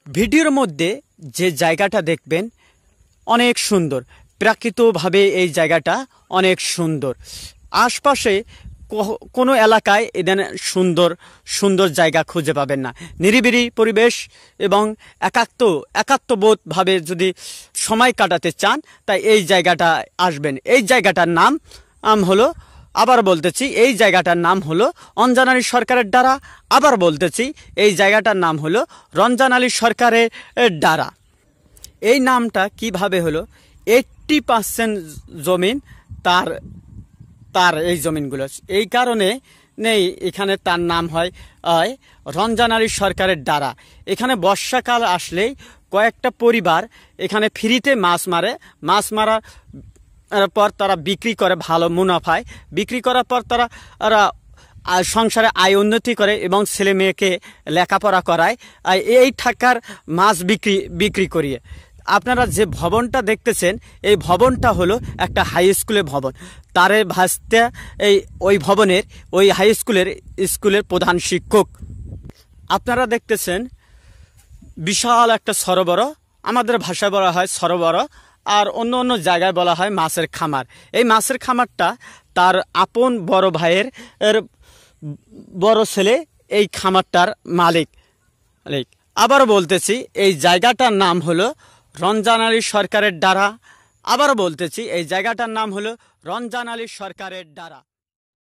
ভিডিওর মধ্যে যে জায়গাটা দেখবেন অনেক সুন্দর, প্রাকৃতিকভাবে এই জায়গাটা অনেক সুন্দর। আশপাশে কোনো এলাকায় এদের সুন্দর সুন্দর জায়গা খুঁজে পাবেন না। নিরিবিলি পরিবেশ এবং একাত্মবোধভাবে যদি সময় কাটাতে চান তাই এই জায়গাটা আসবেন। এই জায়গাটার নাম হলো, আবার বলতেছি, এই জায়গাটার নাম হলো অঞ্জন আলী সরকারের ডারা। আবার বলতেছি, এই জায়গাটার নাম হলো রঞ্জন আলী সরকারের ডারা। এই নামটা কিভাবে হলো? 80% জমিন তার এই জমিনগুলো, এই কারণে নেই এখানে তার নাম হয় রঞ্জন আলী সরকারের ডারা। এখানে বর্ষাকাল আসলেই কয়েকটা পরিবার এখানে ফ্রিতে মাছ মারে। মাছ মারার পর তারা বিক্রি করে ভালো মুনাফায়। বিক্রি করার পর তারা সংসারে আয় উন্নতি করে এবং ছেলে মেয়েকে লেখাপড়া করায় এই টাকার মাছ বিক্রি করিয়ে। আপনারা যে ভবনটা দেখতেছেন এই ভবনটা হলো একটা হাই স্কুলের ভবন। তারে ভাসতে ওই হাই স্কুলের প্রধান শিক্ষক। আপনারা দেখতেছেন বিশাল একটা সরোবর, আমাদের ভাষায় বলা হয় সরোবর, আর অন্য অন্য জায়গায় বলা হয় মাছের খামার। এই মাছের খামারটা তার আপন বড় ভাইয়ের বড় ছেলে এই খামারটার মালিক। আবার বলতেছি, এই জায়গাটার নাম হলো রঞ্জন আলী সরকারের ডারা। আবার বলতেছি, এই জায়গাটার নাম হলো রঞ্জন আলী সরকারের ডারা।